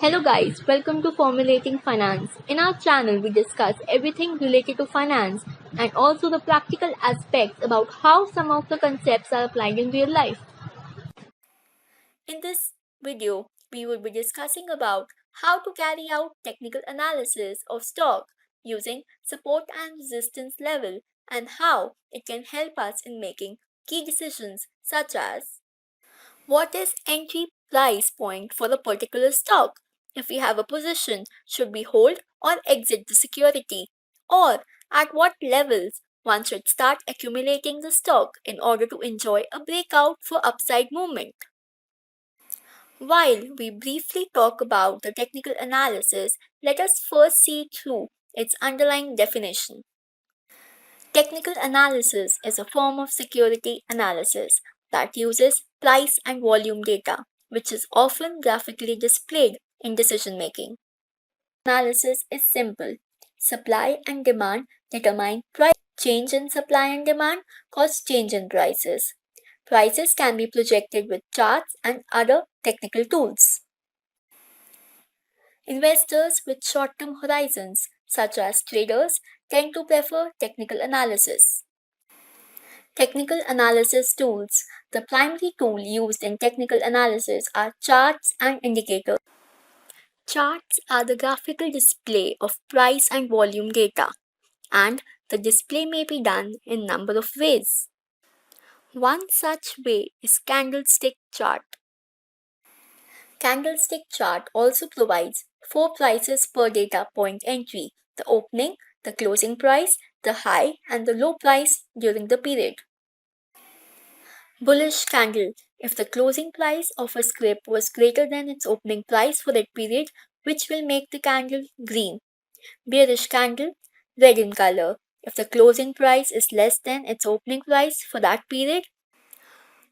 Hello guys, welcome to Formulating Finance. In our channel, we discuss everything related to finance and also the practical aspects about how some of the concepts are applied in real life. In this video, we will be discussing about how to carry out technical analysis of stock using support and resistance level and how it can help us in making key decisions such as what is entry price point for the particular stock? If we have a position, should we hold or exit the security? Or at what levels one should start accumulating the stock in order to enjoy a breakout for upside movement? While we briefly talk about the technical analysis, let us first see through its underlying definition. Technical analysis is a form of security analysis that uses price and volume data, which is often graphically displayed in decision making. Analysis is simple. Supply and demand determine price. Change in supply and demand cause change in prices. Prices can be projected with charts and other technical tools. Investors with short term horizons, such as traders, tend to prefer technical analysis. Technical analysis tools. The primary tool used in technical analysis are charts and indicators. Charts are the graphical display of price and volume data, and the display may be done in number of ways. One such way is candlestick chart. Candlestick chart also provides four prices per data point entry: the opening, the closing price, the high, and the low price during the period. Bullish candle. If the closing price of a scrip was greater than its opening price for that period, which will make the candle green. Bearish candle, red in color. If the closing price is less than its opening price for that period,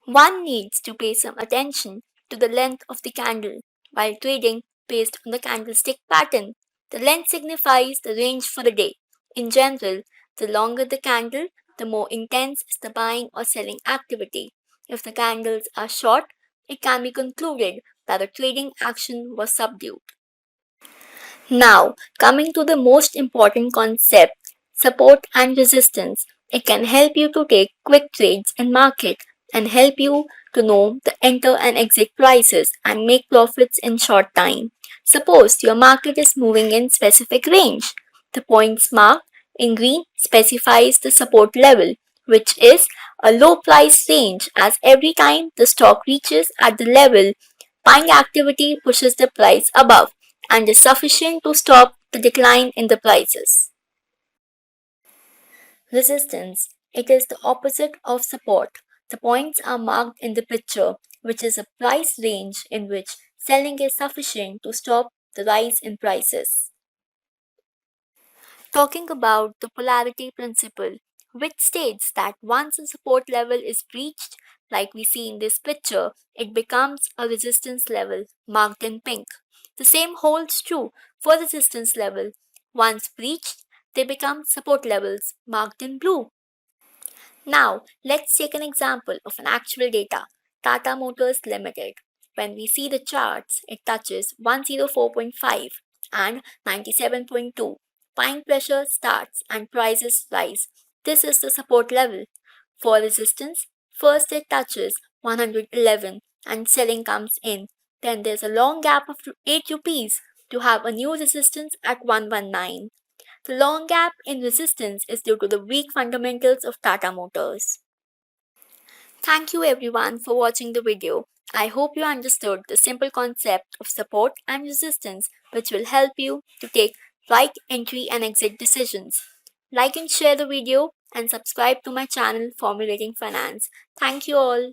one needs to pay some attention to the length of the candle while trading based on the candlestick pattern. The length signifies the range for the day. In general, the longer the candle, the more intense is the buying or selling activity. If the candles are short, it can be concluded that the trading action was subdued. Now, coming to the most important concept, support and resistance. It can help you to take quick trades in market and help you to know the enter and exit prices and make profits in short time. Suppose your market is moving in specific range. The points marked in green specifies the support level, which is a low price range, as every time the stock reaches at the level, buying activity pushes the price above and is sufficient to stop the decline in the prices. Resistance. It is the opposite of support. The points are marked in the picture, which is a price range in which selling is sufficient to stop the rise in prices. Talking about the polarity principle, which states that once a support level is breached, like we see in this picture, it becomes a resistance level marked in pink. The same holds true for resistance level. Once breached, they become support levels marked in blue. Now, let's take an example of an actual data. Tata Motors Limited. When we see the charts, it touches 104.5 and 97.2. Buying pressure starts and prices rise. This is the support level. For resistance, first it touches 111 and selling comes in. Then there's a long gap of 8 rupees to have a new resistance at 119. The long gap in resistance is due to the weak fundamentals of Tata Motors. Thank you everyone for watching the video. I hope you understood the simple concept of support and resistance, which will help you to take right entry and exit decisions. Like and share the video and subscribe to my channel Formulating Finance. Thank you all.